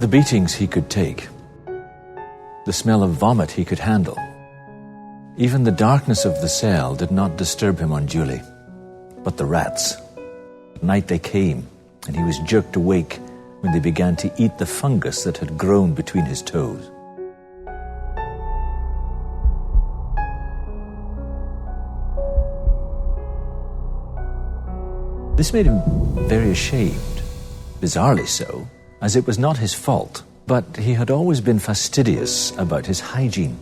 the beatings he could take. The smell of vomit he could handle. Even the darkness of the cell did not disturb him unduly. But the rats, at night they came, and he was jerked awake when they began to eat the fungus that had grown between his toes. This made him very ashamed, bizarrely so, as it was not his fault, but he had always been fastidious about his hygiene.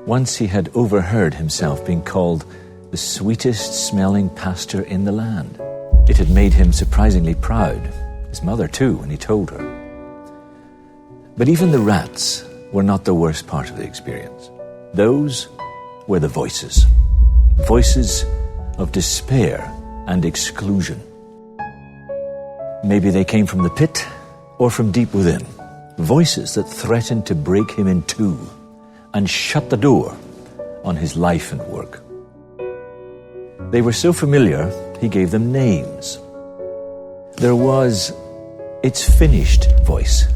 Once he had overheard himself being called the sweetest-smelling pastor in the land. It had made him surprisingly proud, his mother too, when he told her. But even the rats were not the worst part of the experience. Those were the voices. Voices of despair and exclusion. Maybe they came from the pit or from deep within. Voices that threatened to break him in two and shut the door on his life and work. They were so familiar, he gave them names. There was, "It's finished" voice.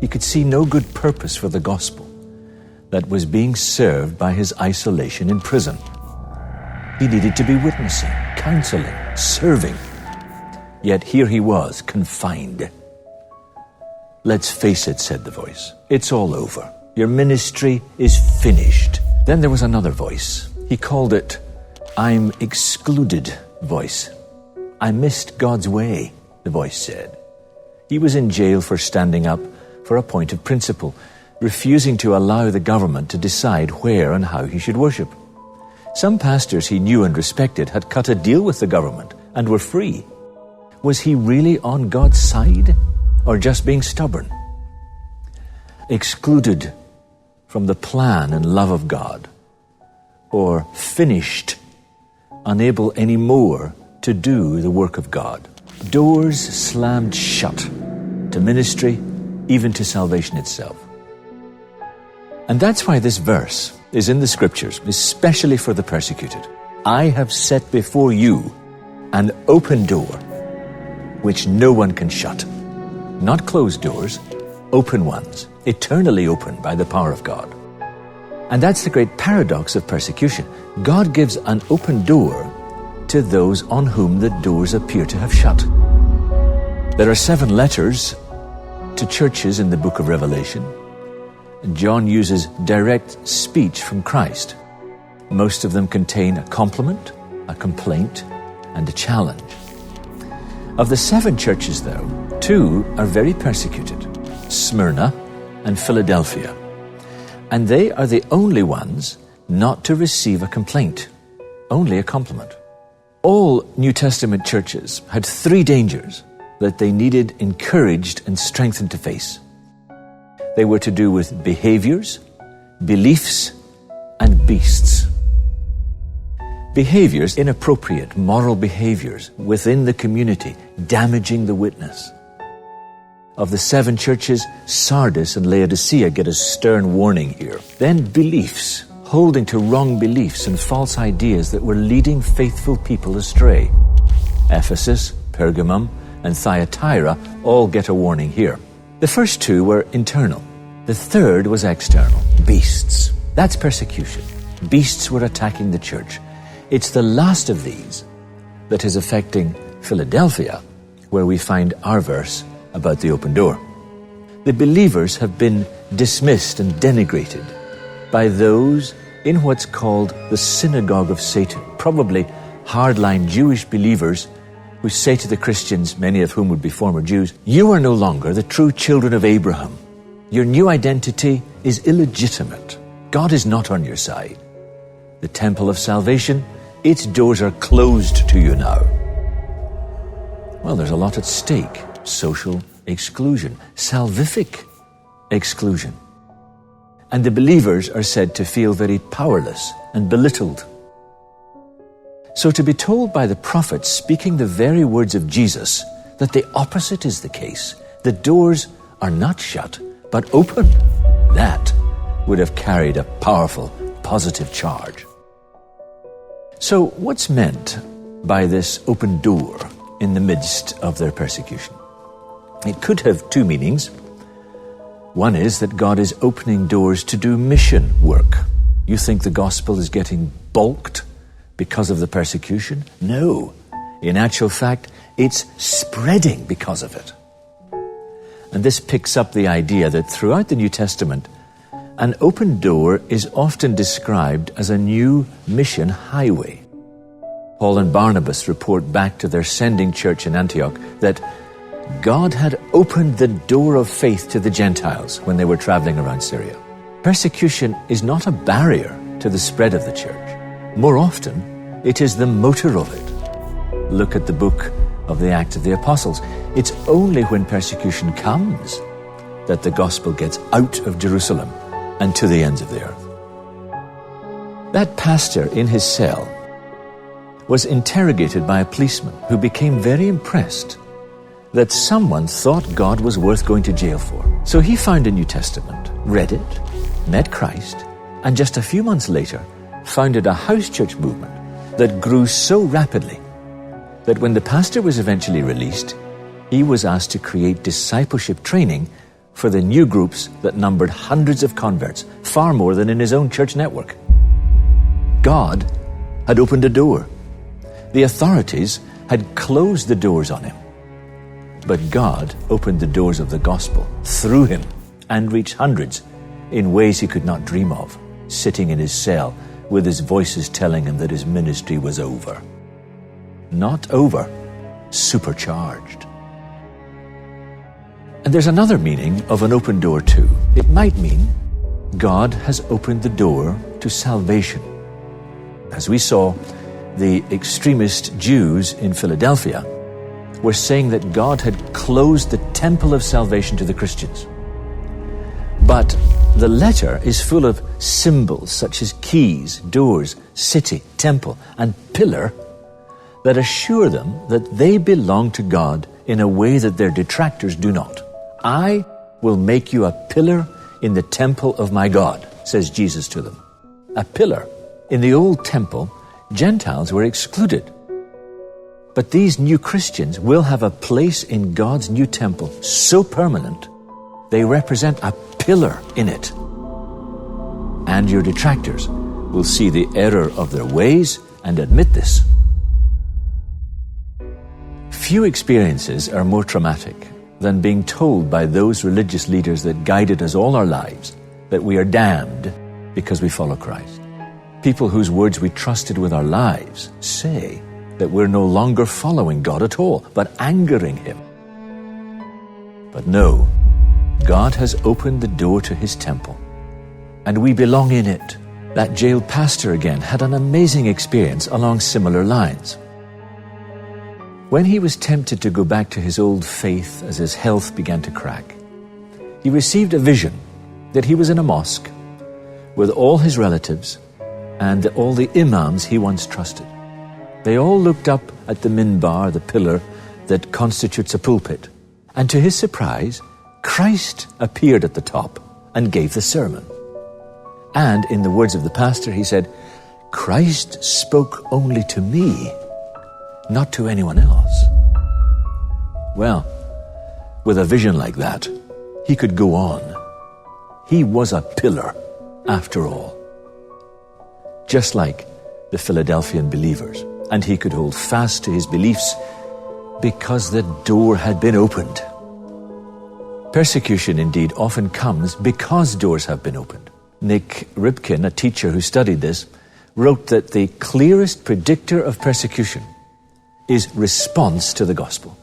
He could see no good purpose for the gospel that was being served by his isolation in prison. He needed to be witnessing, counseling, serving. Yet here he was, confined. "Let's face it," said the voice. "It's all over. Your ministry is finished." Then there was another voice. He called it, "I'm excluded" voice. "I missed God's way," the voice said. He was in jail for standing up for a point of principle, refusing to allow the government to decide where and how he should worship. Some pastors he knew and respected had cut a deal with the government and were free. Was he really on God's side or just being stubborn? Excluded from the plan and love of God, or finished, unable anymore to do the work of God. Doors slammed shut to ministry, even to salvation itself. And that's why this verse is in the scriptures, especially for the persecuted. "I have set before you an open door, which no one can shut." Not closed doors, open ones, eternally open by the power of God. And that's the great paradox of persecution. God gives an open door to those on whom the doors appear to have shut. There are 7 letters to churches in the book of Revelation. John uses direct speech from Christ. Most of them contain a compliment, a complaint, and a challenge. Of the 7 churches, though, 2 are very persecuted, Smyrna and Philadelphia. And they are the only ones not to receive a complaint, only a compliment. All New Testament churches had 3 dangers that they needed encouraged and strengthened to face. They were to do with behaviors, beliefs, and beasts. Behaviors, inappropriate moral behaviors within the community, damaging the witness. Of the 7 churches, Sardis and Laodicea get a stern warning here. Then beliefs, holding to wrong beliefs and false ideas that were leading faithful people astray. Ephesus, Pergamum, and Thyatira all get a warning here. The first 2 were internal. The third was external. Beasts. That's persecution. Beasts were attacking the church. It's the last of these that is affecting Philadelphia, where we find our verse about the open door. The believers have been dismissed and denigrated by those in what's called the synagogue of Satan, probably hardline Jewish believers who say to the Christians, many of whom would be former Jews, "You are no longer the true children of Abraham. Your new identity is illegitimate. God is not on your side. The temple of salvation, its doors are closed to you now." Well, there's a lot at stake. Social exclusion, salvific exclusion. And the believers are said to feel very powerless and belittled. So to be told by the prophets speaking the very words of Jesus that the opposite is the case, the doors are not shut, but open, that would have carried a powerful, positive charge. So what's meant by this open door in the midst of their persecution? It could have 2 meanings. One is that God is opening doors to do mission work. You think the gospel is getting balked because of the persecution? No. In actual fact, it's spreading because of it. And this picks up the idea that throughout the New Testament, an open door is often described as a new mission highway. Paul and Barnabas report back to their sending church in Antioch that God had opened the door of faith to the Gentiles when they were traveling around Syria. Persecution is not a barrier to the spread of the church. More often, it is the motor of it. Look at the book of the Acts of the Apostles. It's only when persecution comes that the gospel gets out of Jerusalem and to the ends of the earth. That pastor in his cell was interrogated by a policeman who became very impressed that someone thought God was worth going to jail for. So he found a New Testament, read it, met Christ, and just a few months later founded a house church movement that grew so rapidly that when the pastor was eventually released, he was asked to create discipleship training for the new groups that numbered hundreds of converts, far more than in his own church network. God had opened a door. The authorities had closed the doors on him. But God opened the doors of the gospel through him and reached hundreds in ways he could not dream of, sitting in his cell with his voices telling him that his ministry was over. Not over, supercharged. And there's another meaning of an open door too. It might mean God has opened the door to salvation. As we saw, the extremist Jews in Philadelphia were saying that God had closed the temple of salvation to the Christians. But the letter is full of symbols such as keys, doors, city, temple, and pillar that assure them that they belong to God in a way that their detractors do not. I will make you a pillar in the temple of my God, says Jesus to them. A pillar. In the old temple, Gentiles were excluded. But these new Christians will have a place in God's new temple so permanent, they represent a pillar in it. And your detractors will see the error of their ways and admit this. Few experiences are more traumatic than being told by those religious leaders that guided us all our lives that we are damned because we follow Christ. People whose words we trusted with our lives say that we're no longer following God at all, but angering him. But no, God has opened the door to his temple, and we belong in it. That jailed pastor again had an amazing experience along similar lines. When he was tempted to go back to his old faith as his health began to crack, he received a vision that he was in a mosque with all his relatives and all the imams he once trusted. They all looked up at the minbar, the pillar that constitutes a pulpit, and to his surprise, Christ appeared at the top and gave the sermon. And in the words of the pastor, he said, Christ spoke only to me, not to anyone else. Well, with a vision like that, he could go on. He was a pillar, after all. Just like the Philadelphian believers. And he could hold fast to his beliefs because the door had been opened. Persecution, indeed, often comes because doors have been opened. Nick Ripkin, a teacher who studied this, wrote that the clearest predictor of persecution is response to the gospel.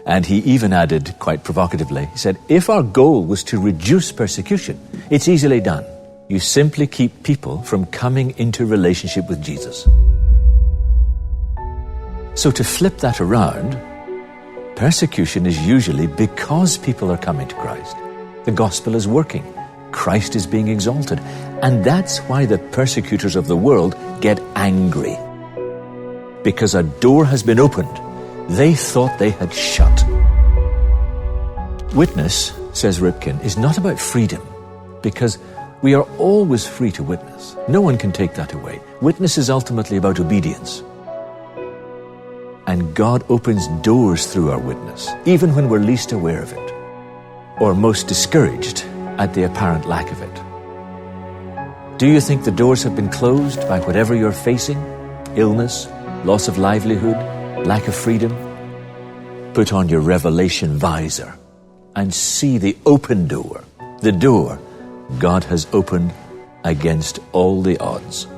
And he even added, quite provocatively, he said, if our goal was to reduce persecution, it's easily done. You simply keep people from coming into relationship with Jesus. So to flip that around, persecution is usually because people are coming to Christ. The gospel is working. Christ is being exalted. And that's why the persecutors of the world get angry. Because a door has been opened they thought they had shut. Witness, says Ripkin, is not about freedom, because we are always free to witness. No one can take that away. Witness is ultimately about obedience. And God opens doors through our witness, even when we're least aware of it. or most discouraged at the apparent lack of it? Do you think the doors have been closed by whatever you're facing? Illness, loss of livelihood, lack of freedom? Put on your revelation visor and see the open door, the door God has opened against all the odds.